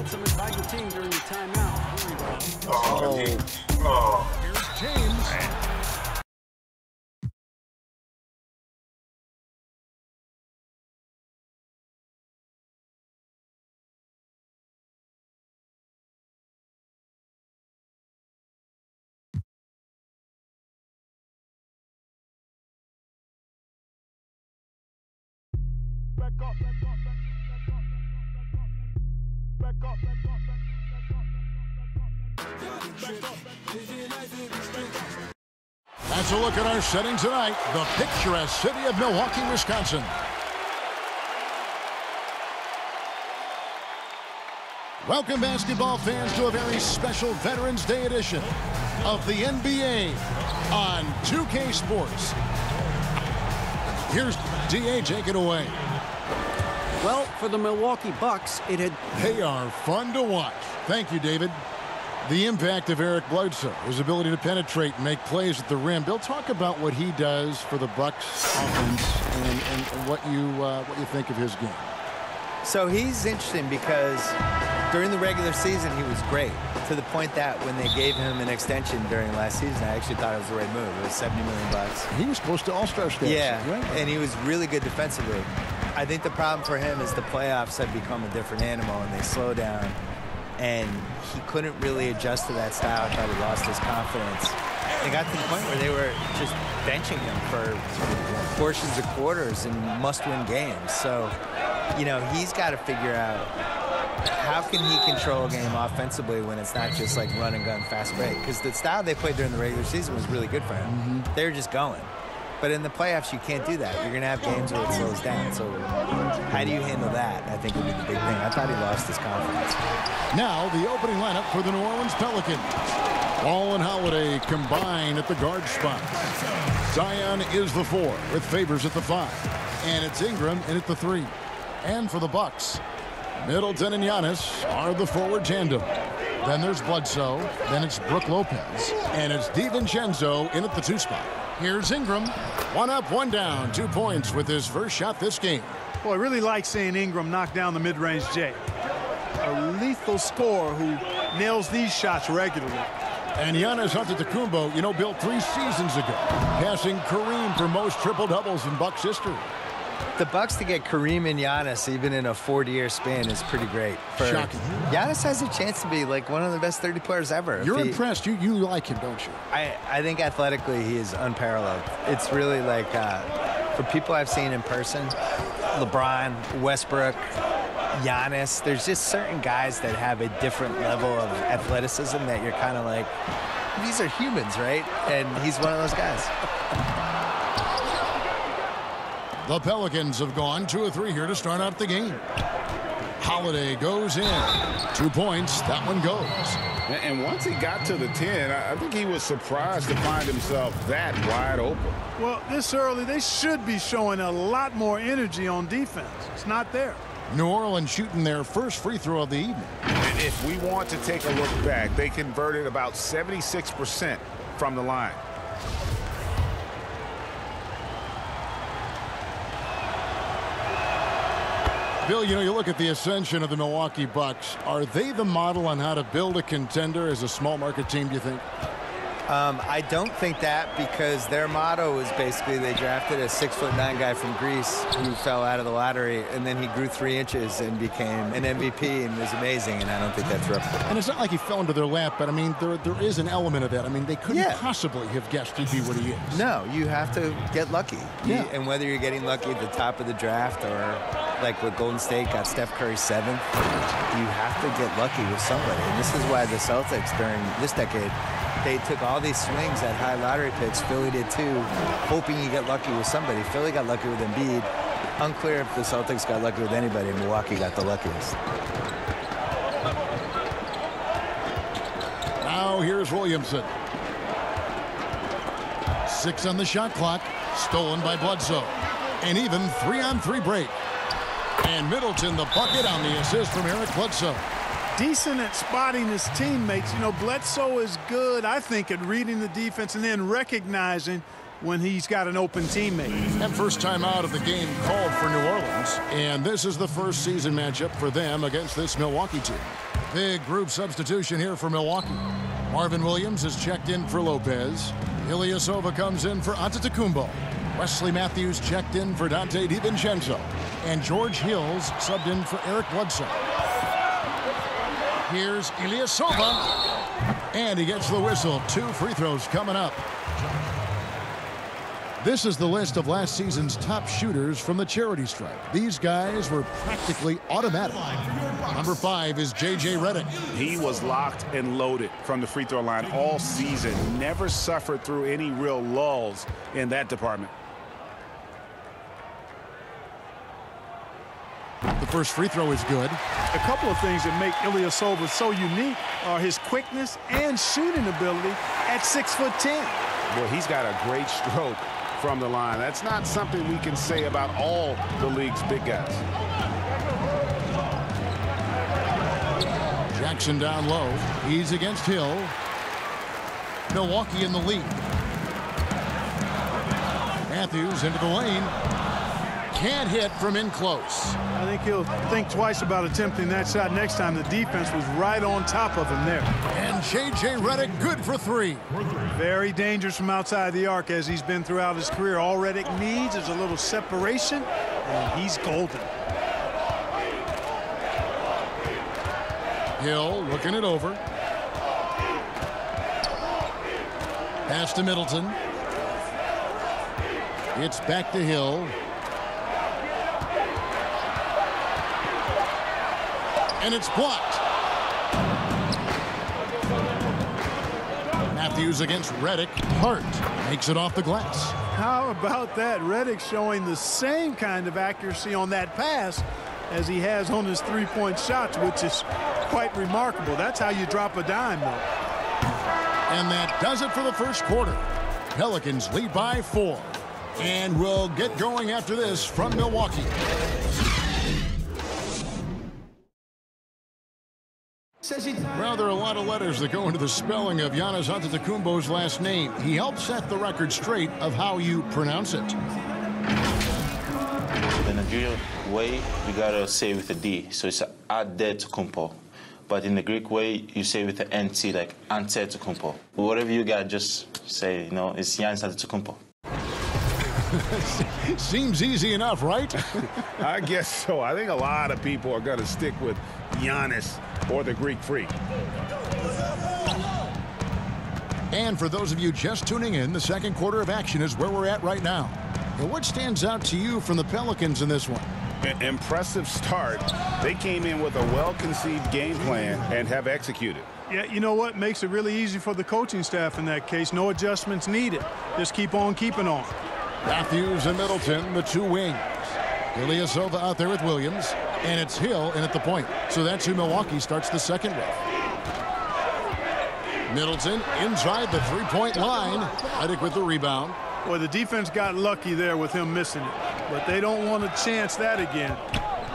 get some advice from your team during your timeout. Here we go. Here's James. That's a look at our setting tonight. The picturesque city of Milwaukee, Wisconsin. Welcome, basketball fans, to a very special Veterans Day edition of the NBA on 2K Sports. Here's D.A. Take it away. Well, for the Milwaukee Bucks, They are fun to watch. Thank you, David. The impact of Eric Bledsoe, his ability to penetrate and make plays at the rim. Bill, talk about what he does for the Bucks offense and what you think of his game. So he's interesting because during the regular season he was great, to the point that when they gave him an extension during last season, I actually thought it was the right move. It was $70 million. He was close to All-Star status. Yeah, right? and he was really good defensively. I think the problem for him is the playoffs have become a different animal and they slow down. And he couldn't really adjust to that style. I thought he lost his confidence. They got to the point where they were just benching him for portions of quarters in must-win games. So, you know, he's got to figure out how can he control a game offensively when it's not just like run and gun fast break. Because the style they played during the regular season was really good for him. They were just going. But in the playoffs, you can't do that. You're going to have games where it slows down. So how do you handle that? I think would be the big thing. I thought he lost his confidence. Now the opening lineup for the New Orleans Pelicans. Ball and Holiday combine at the guard spot. Zion is the 4 with Favors at the 5. And it's Ingram in at the 3. And for the Bucks, Middleton and Giannis are the forward tandem. Then there's Bledsoe. Then it's Brook Lopez. And it's DiVincenzo in at the 2 spot. Here's Ingram. 1 up, 1 down. 2 points with his first shot this game. Boy, I really like seeing Ingram knock down the mid-range J. A lethal scorer who nails these shots regularly. And Giannis Antetokounmpo, you know, built 3 seasons ago, passing Kareem for most triple-doubles in Bucks history. The Bucks to get Kareem and Giannis even in a 40-year span is pretty great. Shocking. Giannis has a chance to be like one of the best 30 players ever. You're impressed. You like him, don't you? I think athletically he is unparalleled. It's really like for people I've seen in person, LeBron, Westbrook, Giannis, there's just certain guys that have a different level of athleticism that you're kind of like, these are humans, right? And he's one of those guys. The Pelicans have gone 2 of 3 here to start out the game. Holiday goes in. 2 points. That one goes. And once he got to the 10, I think he was surprised to find himself that wide open. Well, this early, they should be showing a lot more energy on defense. It's not there. New Orleans shooting their first free throw of the evening. And if we want to take a look back, they converted about 76% from the line. Bill, you know, you look at the ascension of the Milwaukee Bucks. Are they the model on how to build a contender as a small market team, do you think? I don't think that, because their motto was basically they drafted a 6'9" guy from Greece who fell out of the lottery, and then he grew 3 inches and became an MVP and was amazing, and I don't think that's replicable. And it's not like he fell into their lap, but I mean, there is an element of that. I mean, they couldn't possibly have guessed he'd be what he is. No, you have to get lucky. Yeah. And whether you're getting lucky at the top of the draft or like with Golden State got Steph Curry 7th, you have to get lucky with somebody. And this is why the Celtics during this decade, they took all these swings at high lottery picks. Philly did too, hoping you get lucky with somebody. Philly got lucky with Embiid. Unclear if the Celtics got lucky with anybody. Milwaukee got the luckiest. Now here's Williamson. 6 on the shot clock. Stolen by Bledsoe. An even 3-on-3 break. And Middleton the bucket on the assist from Eric Bledsoe. Decent at spotting his teammates. You know, Bledsoe is good, I think, at reading the defense and then recognizing when he's got an open teammate. And first time out of the game called for New Orleans. And this is the first season matchup for them against this Milwaukee team. Big group substitution here for Milwaukee. Marvin Williams is checked in for Lopez. Ilyasova comes in for Antetokounmpo. Wesley Matthews checked in for Dante DiVincenzo. And George Hills subbed in for Eric Bledsoe. Here's Ilyasova. And he gets the whistle. 2 free throws coming up. This is the list of last season's top shooters from the charity stripe. These guys were practically automatic. Number 5 is J.J. Redick. He was locked and loaded from the free throw line all season. Never suffered through any real lulls in that department. The first free throw is good. A couple of things that make Ilyasova so unique are his quickness and shooting ability at 6'10". Well, he's got a great stroke from the line. That's not something we can say about all the league's big guys. Jackson down low. He's against Hill. Milwaukee in the lead. Matthews into the lane. Can't hit from in close. I think he'll think twice about attempting that shot next time. The defense was right on top of him there. And J.J. Redick good for 3. Very dangerous from outside the arc as he's been throughout his career. All Redick needs is a little separation, and he's golden. Hill looking it over. Pass to Middleton. It's back to Hill. And it's blocked. Matthews against Redick. Hart makes it off the glass. How about that? Redick showing the same kind of accuracy on that pass as he has on his three-point shots, which is quite remarkable. That's how you drop a dime, though. And that does it for the first quarter. Pelicans lead by 4. And we'll get going after this from Milwaukee. Well, there are a lot of letters that go into the spelling of Giannis Antetokounmpo's last name. He helped set the record straight of how you pronounce it. The Nigerian way, you gotta say it with a D, so it's Antetokounmpo. But in the Greek way, you say it with an NT, like Antetokounmpo. Whatever you got, just say, you know, it's Giannis Antetokounmpo. Seems easy enough, right? I guess so. I think a lot of people are going to stick with Giannis or the Greek Freak. And for those of you just tuning in, the second quarter of action is where we're at right now. And what stands out to you from the Pelicans in this one? An impressive start. They came in with a well-conceived game plan and have executed. Yeah, you know what? Makes it really easy for the coaching staff in that case. No adjustments needed. Just keep on keeping on. Matthews and Middleton, the 2 wings. Ilyasova out there with Williams. And it's Hill in at the point. So that's who Milwaukee starts the second with. Middleton inside the three-point line. Redick with the rebound. Well, the defense got lucky there with him missing it. But they don't want to chance that again.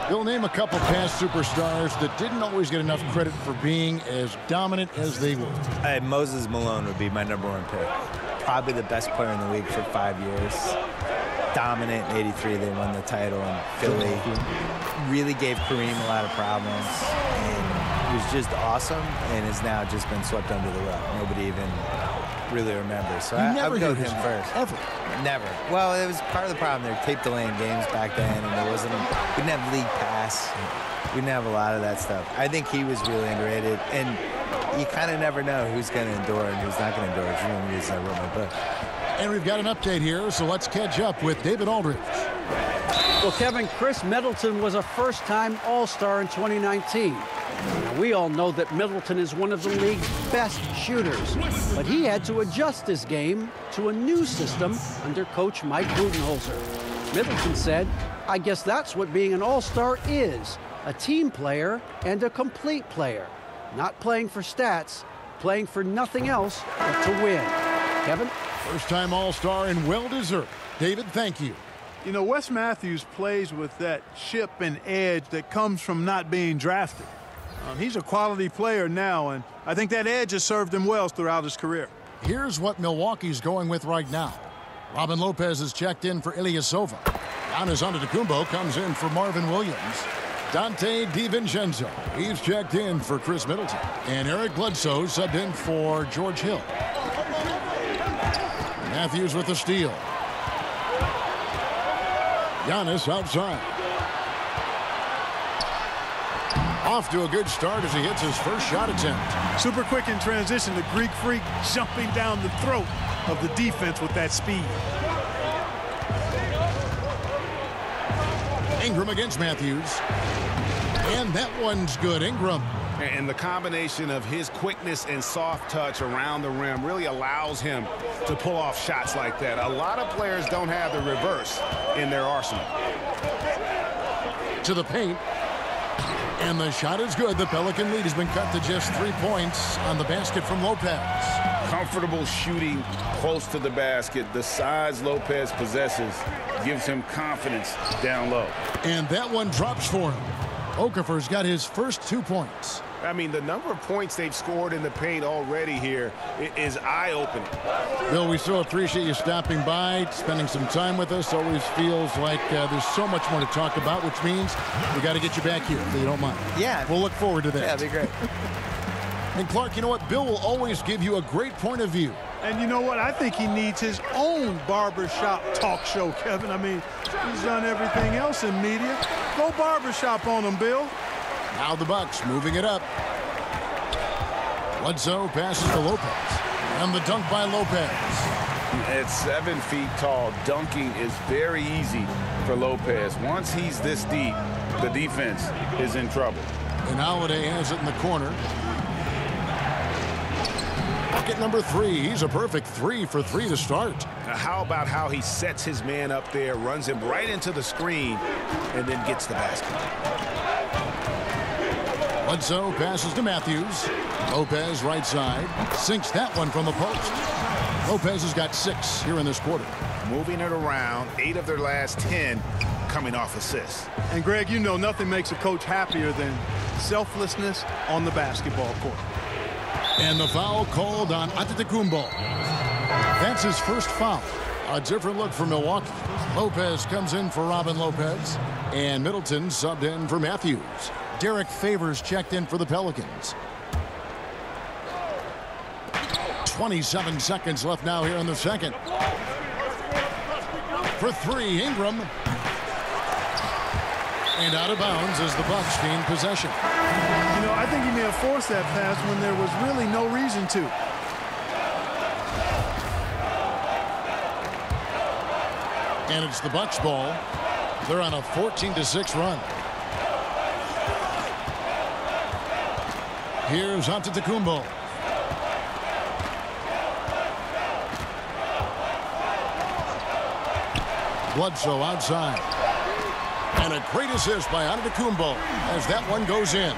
They'll name a couple past superstars that didn't always get enough credit for being as dominant as they were. Moses Malone would be my #1 pick. Probably the best player in the league for 5 years. Dominant in '83, they won the title in Philly. Really gave Kareem a lot of problems. And he was just awesome and has now just been swept under the rug. Nobody even really remembers. So I would go with him first. Ever. Never. Well, it was part of the problem. They were tape delaying games back then, and we didn't have league pass. We didn't have a lot of that stuff. I think he was really underrated, and you kind of never know who's going to endure and who's not going to endure. It's one of the reasons I wrote my book. And we've got an update here, so let's catch up with David Aldridge. Well, Kevin, Chris Middleton was a first-time All-Star in 2019. Now, we all know that Middleton is one of the league's best shooters, but he had to adjust his game to a new system under coach Mike Budenholzer. Middleton said, "I guess that's what being an All-Star is, a team player and a complete player. Not playing for stats, playing for nothing else but to win." Kevin? First-time All-Star and well-deserved. David, thank you. You know, Wes Matthews plays with that chip and edge that comes from not being drafted. He's a quality player now, and I think that edge has served him well throughout his career. Here's what Milwaukee's going with right now. Robin Lopez is checked in for Ilyasova. Giannis Antetokounmpo comes in for Marvin Williams. Dante DiVincenzo. He's checked in for Chris Middleton. And Eric Bledsoe subbed in for George Hill. Matthews with the steal. Giannis outside. Off to a good start as he hits his first shot attempt. Super quick in transition. The Greek Freak jumping down the throat of the defense with that speed. Ingram against Matthews. And that one's good. Ingram. And the combination of his quickness and soft touch around the rim really allows him to pull off shots like that. A lot of players don't have the reverse in their arsenal. To the paint. And the shot is good. The Pelican lead has been cut to just 3 points on the basket from Lopez. Comfortable shooting close to the basket. The size Lopez possesses gives him confidence down low. And that one drops for him. Okafor's got his first 2 points. I mean, the number of points they've scored in the paint already here is eye-opening. Bill, we so appreciate you stopping by, spending some time with us. Always feels like there's so much more to talk about, which means we got to get you back here, if you don't mind. Yeah. We'll look forward to that. Yeah, that'd be great. And Clark, you know what? Bill will always give you a great point of view. And you know what? I think he needs his own barbershop talk show, Kevin. I mean, he's done everything else in media. Go barbershop on him, Bill. Now the Bucks moving it up. Bledsoe passes to Lopez. And the dunk by Lopez. At 7 feet tall, dunking is very easy for Lopez. Once he's this deep, the defense is in trouble. And Holiday has it in the corner. Bucket number 3. He's a perfect 3 for 3 to start. Now, how about how he sets his man up there, runs him right into the screen, and then gets the basket. Bledsoe passes to Matthews. Lopez right side. Sinks that one from the post. Lopez has got 6 here in this quarter. Moving it around, 8 of their last 10 coming off assists. And, Greg, you know nothing makes a coach happier than selflessness on the basketball court. And the foul called on Antetokounmpo. That's his first foul. A different look for Milwaukee. Lopez comes in for Robin Lopez. And Middleton subbed in for Matthews. Derek Favors checked in for the Pelicans. 27 seconds left now here in the second. For 3, Ingram. And out of bounds as the Bucks gain possession. You know, I think he may have forced that pass when there was really no reason to. And it's the Bucks ball. They're on a 14-6 run. Here's Antetokounmpo. Bledsoe outside. And a great assist by Antetokounmpo as that one goes in.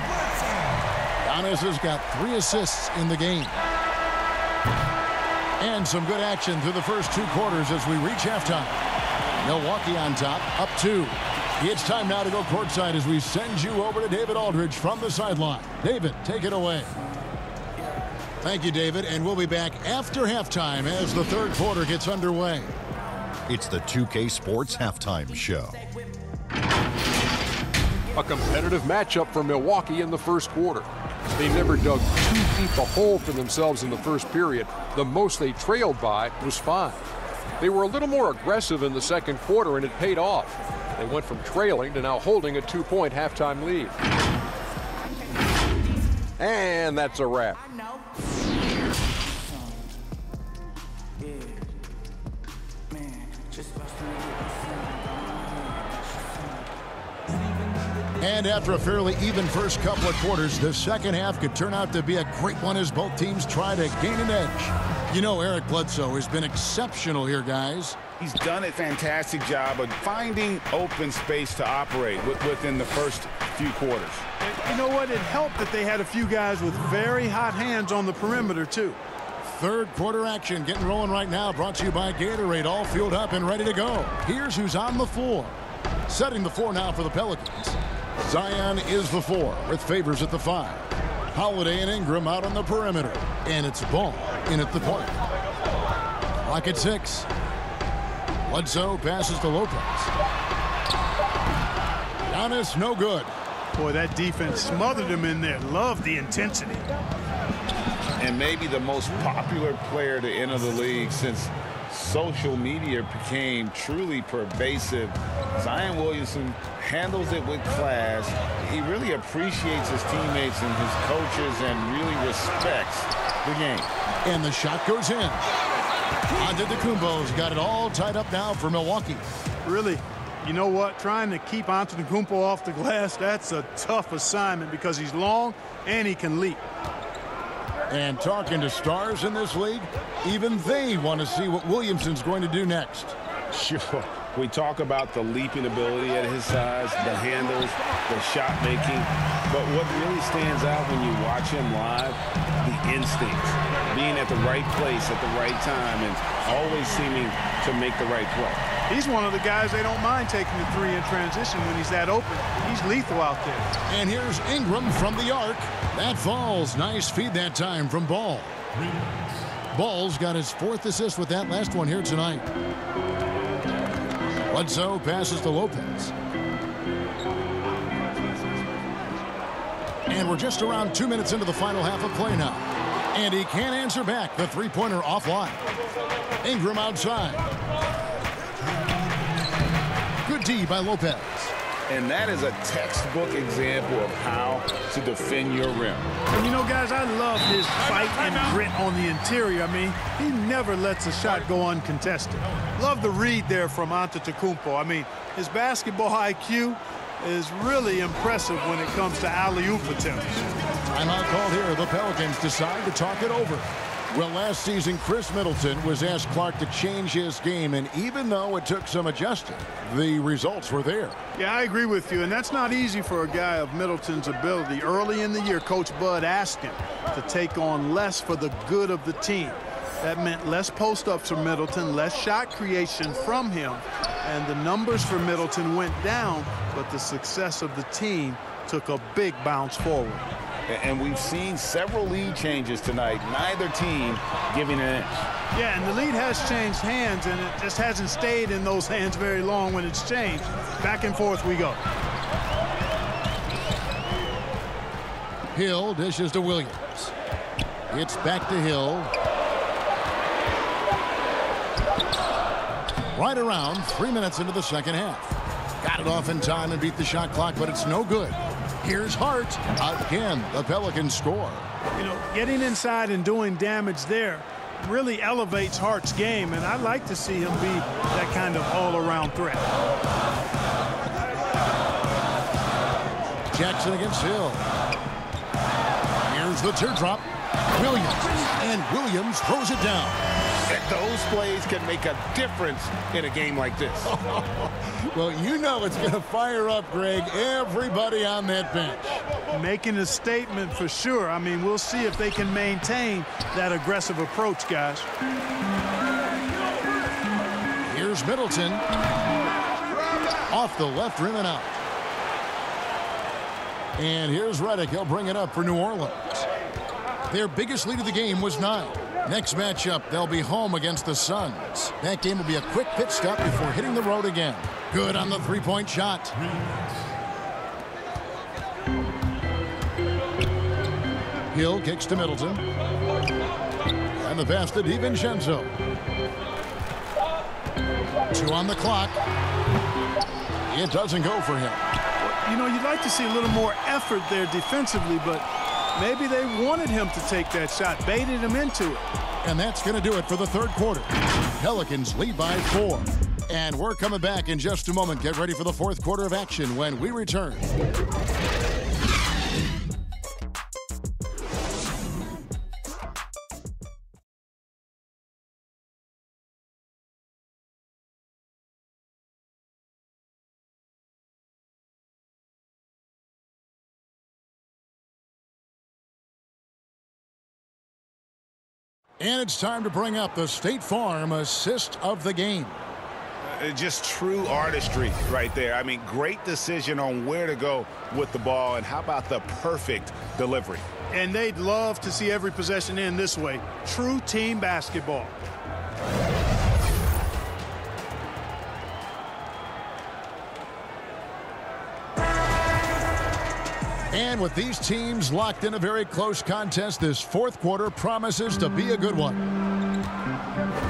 Giannis has got 3 assists in the game. And some good action through the first 2 quarters as we reach halftime. Milwaukee on top, up 2. It's time now to go courtside as we send you over to David Aldridge from the sideline. David, take it away. Thank you, David, and we'll be back after halftime as the third quarter gets underway. It's the 2K Sports Halftime Show. A competitive matchup for Milwaukee in the first quarter. They never dug too deep a hole for themselves in the first period. The most they trailed by was 5. They were a little more aggressive in the second quarter, and it paid off. They went from trailing to now holding a 2-point halftime lead. And that's a wrap. And after a fairly even first couple of quarters, the second half could turn out to be a great one as both teams try to gain an edge. You know, Eric Bledsoe has been exceptional here, guys. He's done a fantastic job of finding open space to operate within the first few quarters. You know what? It helped that they had a few guys with very hot hands on the perimeter, too. Third quarter action getting rolling right now, brought to you by Gatorade, all fueled up and ready to go. Here's who's on the floor. Setting the floor now for the Pelicans. Zion is the 4 with Favors at the 5. Holiday and Ingram out on the perimeter. And it's Ball in at the point. Clock at 6. Bledsoe passes to Lopez. Giannis no good. Boy, that defense smothered him in there. Love the intensity. And maybe the most popular player to enter the league since social media became truly pervasive. Zion Williamson handles it with class. He really appreciates his teammates and his coaches and really respects the game. And the shot goes in. Antetokounmpo's got it all tied up now for Milwaukee. Really, you know what? Trying to keep Antetokounmpo off the glass, that's a tough assignment because he's long and he can leap. And talking to stars in this league, even they want to see what Williamson's going to do next. Sure. We talk about the leaping ability at his size, the handles, the shot making. But what really stands out when you watch him live, the instincts, being at the right place at the right time and always seeming to make the right play. He's one of the guys they don't mind taking the three in transition when he's that open. He's lethal out there. And here's Ingram from the arc. That falls. Nice feed that time from Ball. Ball's got his 4th assist with that last one here tonight. Bledsoe passes to Lopez. And we're just around 2 minutes into the final half of play now. And he can't answer back. The three-pointer offline. Ingram outside. Good D by Lopez. And that is a textbook example of how to defend your rim. And you know, guys, I love his fight and grit on the interior. I mean, he never lets a shot go uncontested. Love the read there from Antetokounmpo. I mean, his basketball IQ is really impressive when it comes to alley-oop attempts. Timeout called here. The Pelicans decide to talk it over. Well, last season, Chris Middleton was asked Clark to change his game, and even though it took some adjusting, the results were there. Yeah, I agree with you, and that's not easy for a guy of Middleton's ability. Early in the year, Coach Bud asked him to take on less for the good of the team. That meant less post-ups from Middleton, less shot creation from him, and the numbers for Middleton went down, but the success of the team took a big bounce forward. And we've seen several lead changes tonight, neither team giving an inch. Yeah, and the lead has changed hands, and it just hasn't stayed in those hands very long when it's changed. Back and forth we go. Hill dishes to Williams. It's back to Hill. Right around 3 minutes into the second half. Got it off in time and beat the shot clock, but it's no good. Here's Hart. Again, the Pelicans score. You know, getting inside and doing damage there really elevates Hart's game, and I'd like to see him be that kind of all-around threat. Jackson against Hill. Here's the teardrop. Williams. And Williams throws it down. Those plays can make a difference in a game like this. Well, you know it's going to fire up, Greg, everybody on that bench. Making a statement for sure. I mean, we'll see if they can maintain that aggressive approach, guys. Here's Middleton. Off the left rim and out. And here's Redick. He'll bring it up for New Orleans. Their biggest lead of the game was 9. Next matchup, they'll be home against the Suns. That game will be a quick pit stop before hitting the road again. Good on the three-point shot. Hill kicks to Middleton. And the pass to DiVincenzo. 2 on the clock. It doesn't go for him. You know, you'd like to see a little more effort there defensively, but maybe they wanted him to take that shot, baited him into it. And that's going to do it for the third quarter. Pelicans lead by 4. And we're coming back in just a moment. Get ready for the fourth quarter of action when we return. And it's time to bring up the State Farm assist of the game. Just true artistry right there. I mean, great decision on where to go with the ball, and how about the perfect delivery? And they'd love to see every possession end this way. True team basketball. And with these teams locked in a very close contest, this fourth quarter promises to be a good one.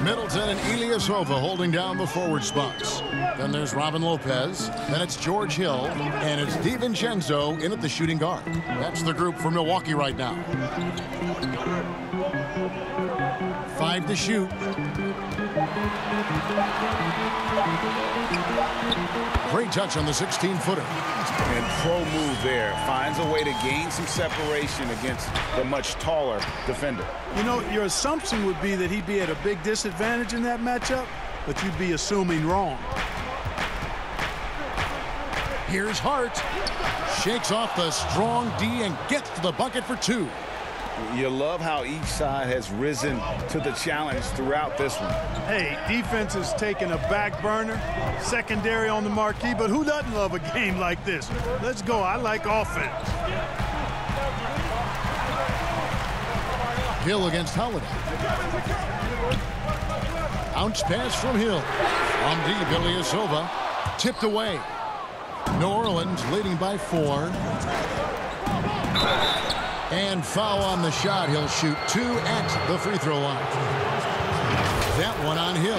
Middleton and Ilyasova holding down the forward spots. Then there's Robin Lopez. Then it's George Hill. And it's DiVincenzo in at the shooting guard. That's the group for Milwaukee right now. 5 to shoot. Great touch on the 16-footer. And pro move there. Finds a way to gain some separation against the much taller defender. You know, your assumption would be that he'd be at a big disadvantage in that matchup, but you'd be assuming wrong. Here's Hart. Shakes off the strong D and gets to the bucket for 2. You love how each side has risen to the challenge throughout this one. Hey, defense is taking a back burner, secondary on the marquee, but who doesn't love a game like this? Let's go. I like offense. Hill against Holiday. Bounce pass from Hill. From deep, Ilyasova. Tipped away. New Orleans leading by 4. And foul on the shot. He'll shoot 2 at the free throw line. That one on Hill.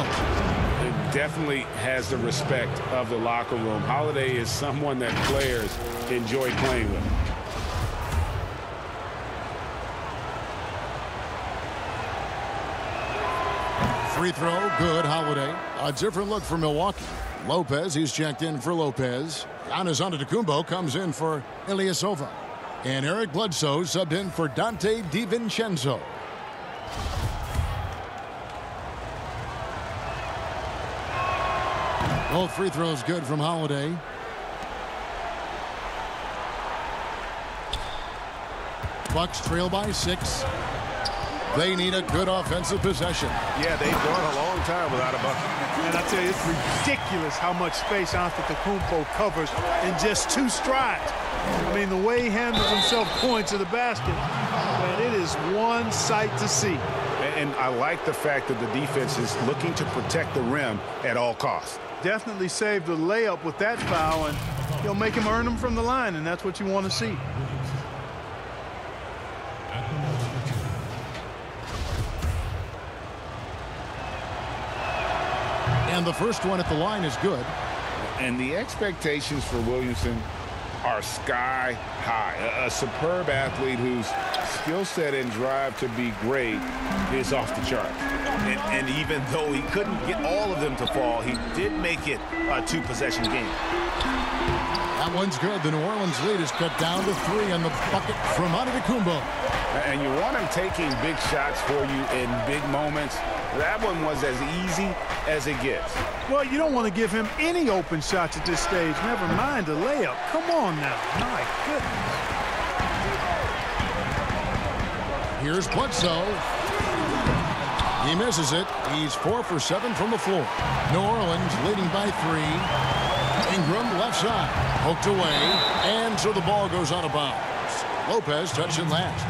It definitely has the respect of the locker room. Holiday is someone that players enjoy playing with. Free throw, good. Holiday. A different look for Milwaukee. Lopez, he's checked in for Lopez. Giannis Antetokounmpo comes in for Ilyasova. And Eric Bledsoe subbed in for Dante DiVincenzo. Both free throws good from Holiday. Bucks trail by 6. They need a good offensive possession. Yeah, they've gone a long time without a bucket. And I tell you, it's ridiculous how much space Antetokounmpo covers in just 2 strides. I mean, the way he handles himself going to the basket, man, it is one sight to see. And I like the fact that the defense is looking to protect the rim at all costs. Definitely saved the layup with that foul, and he'll make him earn them from the line, and that's what you want to see. And the first one at the line is good. And the expectations for Williamson are sky high. A superb athlete whose skill set and drive to be great is off the chart. And even though he couldn't get all of them to fall, he did make it a 2-possession game. That one's good. The New Orleans lead is cut down to 3 on the bucket from Antetokounmpo. And you want him taking big shots for you in big moments. That one was as easy as it gets. Well, you don't want to give him any open shots at this stage. Never mind a layup. Come on now. My goodness. Here's Bledsoe. He misses it. He's 4 for 7 from the floor. New Orleans leading by 3. Ingram left side. Poked away. And so the ball goes out of bounds. Lopez touched it last.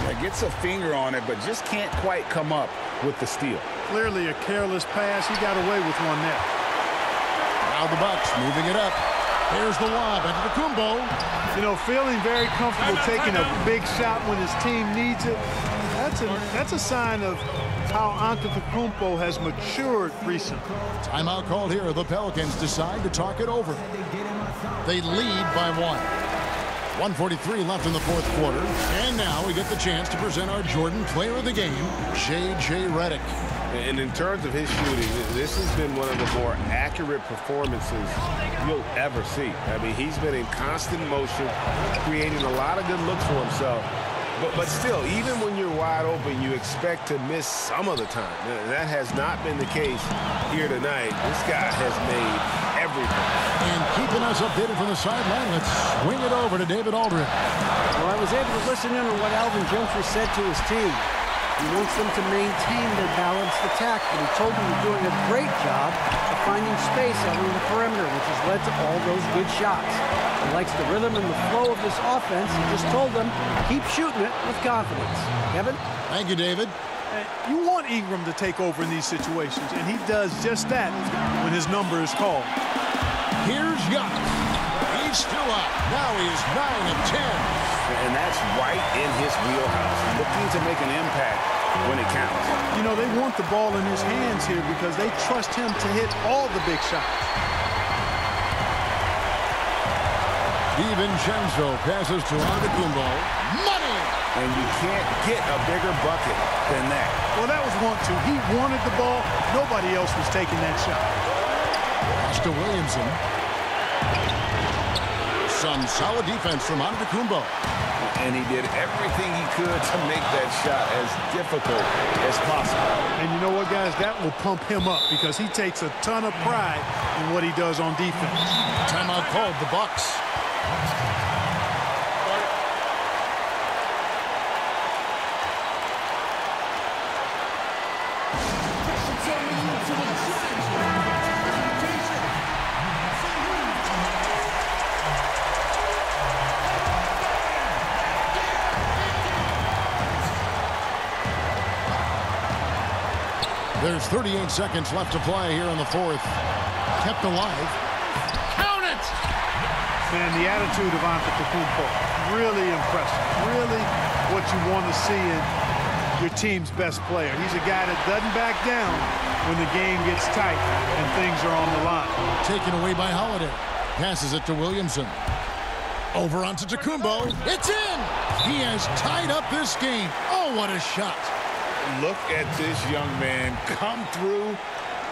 Yeah, gets a finger on it, but just can't quite come up with the steal. Clearly a careless pass. He got away with one there. Now the Bucks moving it up. There's the lob into the Kumbo. You know, feeling very comfortable taking a big shot when his team needs it. That's a sign of how Antetokounmpo has matured recently. Timeout called here. The Pelicans decide to talk it over. They lead by 1. 1:43 left in the fourth quarter. And now we get the chance to present our Jordan Player of the Game, J.J. Redick. And in terms of his shooting, this has been one of the more accurate performances you'll ever see. I mean, he's been in constant motion, creating a lot of good looks for himself. But still, even when you're wide open, you expect to miss some of the time. That has not been the case here tonight. This guy has made everything. And keeping us updated from the sideline, let's swing it over to David Aldridge. Well, I was able to listen in on what Alvin Gentry said to his team. He wants them to maintain their balanced attack, but he told them they're doing a great job of finding space out on the perimeter, which has led to all those good shots. He likes the rhythm and the flow of this offense. He just told them, keep shooting it with confidence. Kevin? Thank you, David. You want Ingram to take over in these situations, and he does just that when his number is called. Here's Giannis. He's still up. Now he is 9 of 10. And that's right in his wheelhouse, looking to make an impact when it counts. You know, they want the ball in his hands here because they trust him to hit all the big shots. DiVincenzo passes to Antetokounmpo. Money! And you can't get a bigger bucket than that. Well, that was 1-2. He wanted the ball. Nobody else was taking that shot. Pass to Williamson. Some solid defense from Antetokounmpo. And he did everything he could to make that shot as difficult as possible. And you know what, guys? That will pump him up because he takes a ton of pride in what he does on defense. Timeout called, the Bucks. There's 38 seconds left to play here in the fourth. Kept alive. Count it! Man, the attitude of Antetokounmpo, really impressive. Really what you want to see in your team's best player. He's a guy that doesn't back down when the game gets tight and things are on the line. Taken away by Holiday. Passes it to Williamson. Over onto Antetokounmpo. It's in! He has tied up this game. Oh, what a shot. Look at this young man come through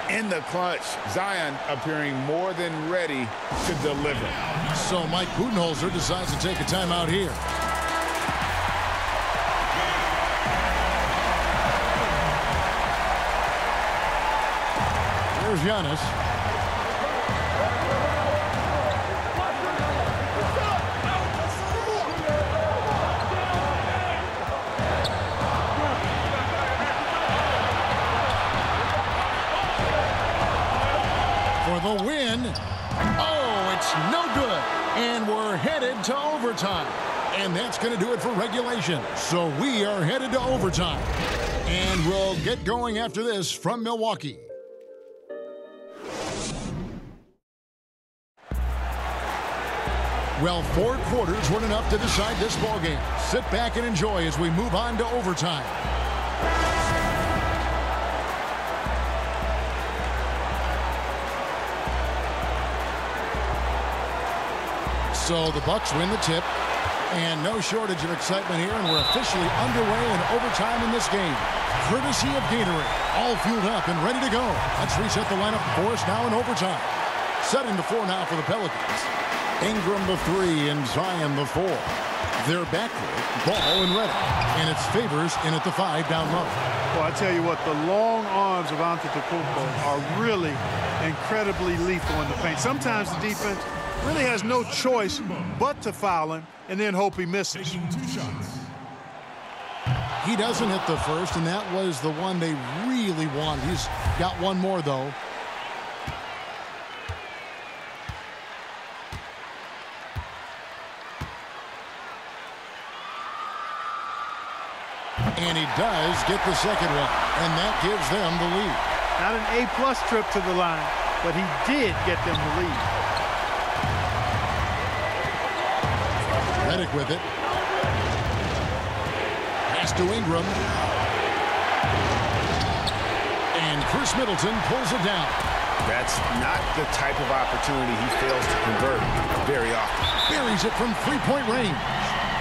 in the clutch. Zion appearing more than ready to deliver. So Mike Budenholzer decides to take a timeout here. There's Giannis. The win. Oh, it's no good. And we're headed to overtime. And that's going to do it for regulation. So we are headed to overtime. And we'll get going after this from Milwaukee. Well, 4 quarters weren't enough to decide this ballgame. Sit back and enjoy as we move on to overtime. So the Bucks win the tip, and no shortage of excitement here, and we're officially underway in overtime in this game. Courtesy of Gatorade, all fueled up and ready to go. Let's reset the lineup for us now in overtime. Setting the 4 now for the Pelicans. Ingram the 3 and Zion the 4. Their backcourt, Ball and Reddick, and it's Favors in at the 5 down low. Well, I tell you what, the long arms of Antetokounmpo are really incredibly lethal in the paint. Sometimes the defense really has no choice but to foul him and then hope he misses. He doesn't hit the first, and that was the one they really wanted. He's got one more, though. And he does get the second one, and that gives them the lead. Not an A+ trip to the line, but he did get them the lead. Reddick with it. Pass to Ingram. And Chris Middleton pulls it down. That's not the type of opportunity he fails to convert very often. Buries it from three-point range.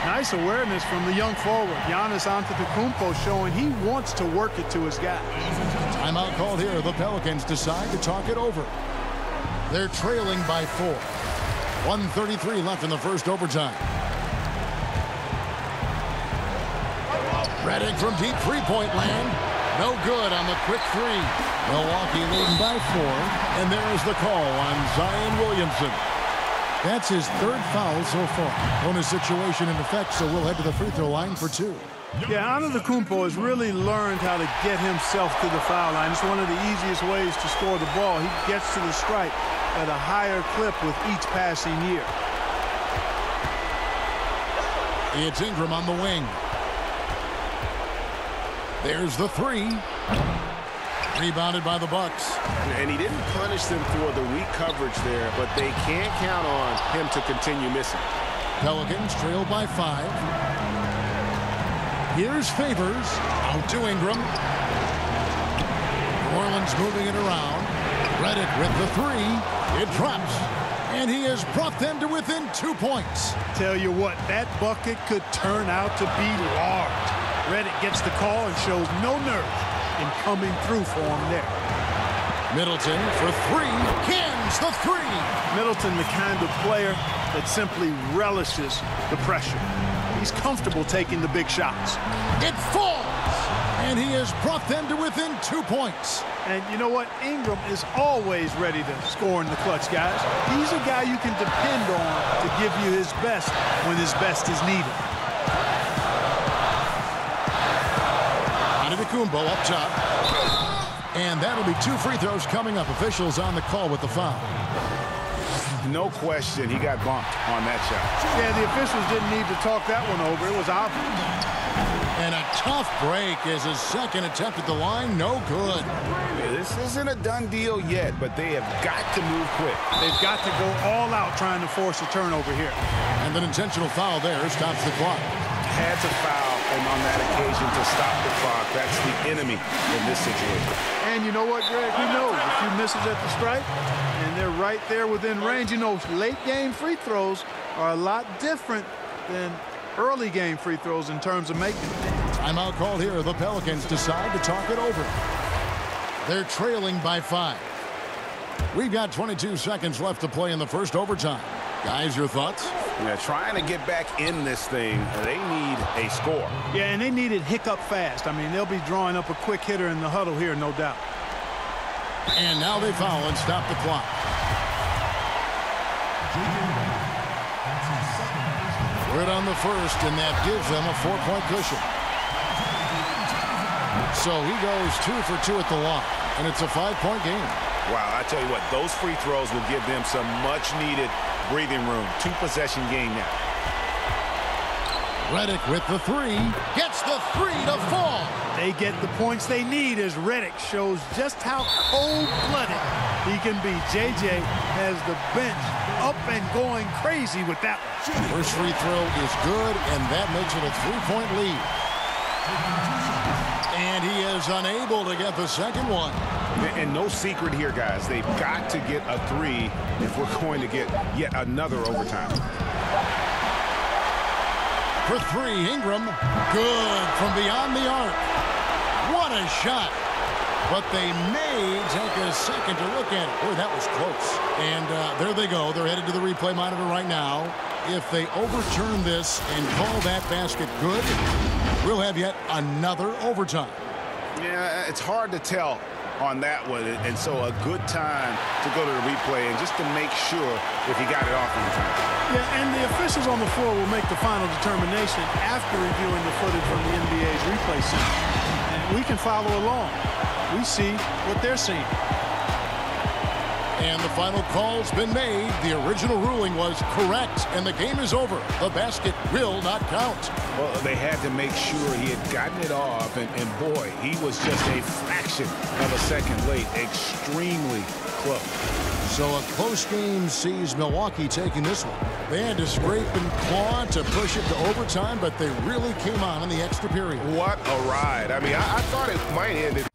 Nice awareness from the young forward. Giannis Antetokounmpo showing he wants to work it to his guy. Timeout called here. The Pelicans decide to talk it over. They're trailing by 4. 1:33 left in the first overtime. Reddick from deep three-point land. No good on the quick 3. Milwaukee leading by 4. And there is the call on Zion Williamson. That's his 3rd foul so far. Bonus situation in effect, so we'll head to the free throw line for 2. Yeah, Antetokounmpo has really learned how to get himself to the foul line. It's one of the easiest ways to score the ball. He gets to the stripe at a higher clip with each passing year. It's Ingram on the wing. There's the 3. Rebounded by the Bucks. And he didn't punish them for the weak coverage there, but they can't count on him to continue missing. Pelicans trail by 5. Here's Favors. Out to Ingram. New Orleans moving it around. Redick with the 3. It drops. And he has brought them to within 2 points. Tell you what, that bucket could turn out to be large. Redick gets the call and shows no nerve in coming through for him there. Middleton for 3. Cans the 3. Middleton, the kind of player that simply relishes the pressure. He's comfortable taking the big shots. It falls. And he has brought them to within 2 points. And you know what? Ingram is always ready to score in the clutch, guys. He's a guy you can depend on to give you his best when his best is needed. Antetokounmpo up top. And that'll be 2 free throws coming up. Officials on the call with the foul. No question, he got bumped on that shot. Yeah, the officials didn't need to talk that one over. It was obvious. And a tough break as his second attempt at the line, no good. This isn't a done deal yet, but they have got to move quick. They've got to go all out trying to force a turnover here. And an intentional foul there stops the clock. Had to foul and on that occasion to stop the clock. That's the enemy in this situation. And you know what, Greg? We know a few misses at the stripe, and they're right there within range. You know, late game free throws are a lot different than early game free throws in terms of making them. Timeout called here. The Pelicans decide to talk it over. They're trailing by 5. We've got 22 seconds left to play in the first overtime. Guys, your thoughts? Yeah, trying to get back in this thing, they need a score. Yeah, and they need it hiccup fast. I mean, they'll be drawing up a quick hitter in the huddle here, no doubt. And now they foul and stop the clock. Right on the first, and that gives them a 4-point cushion. So he goes 2 for 2 at the line, and it's a 5-point game. Wow, I tell you what, those free throws will give them some much-needed breathing room. 2-possession game now. Redick with the 3. Gets the 3 to fall. They get the points they need as Redick shows just how cold-blooded he can be. JJ has the bench up and going crazy with that one. First free throw is good, and that makes it a 3-point lead. And he is unable to get the second one. And no secret here, guys. They've got to get a 3 if we're going to get yet another overtime. For 3, Ingram. Good from beyond the arc. What a shot. But they may take a second to look at it. Boy, that was close. And there they go. They're headed to the replay monitor right now. If they overturn this and call that basket good, we'll have yet another overtime. Yeah, it's hard to tell on that one. And so a good time to go to the replay and just to make sure if he got it off in time. Yeah, and the officials on the floor will make the final determination after reviewing the footage from the NBA's replay center. And we can follow along. We see what they're seeing. And the final call's been made. The original ruling was correct, and the game is over. The basket will not count. Well, they had to make sure he had gotten it off, and boy, he was just a fraction of a second late. Extremely close. So a close game sees Milwaukee taking this one. They had to scrape and claw to push it to overtime, but they really came on in the extra period. What a ride. I mean, I thought it might end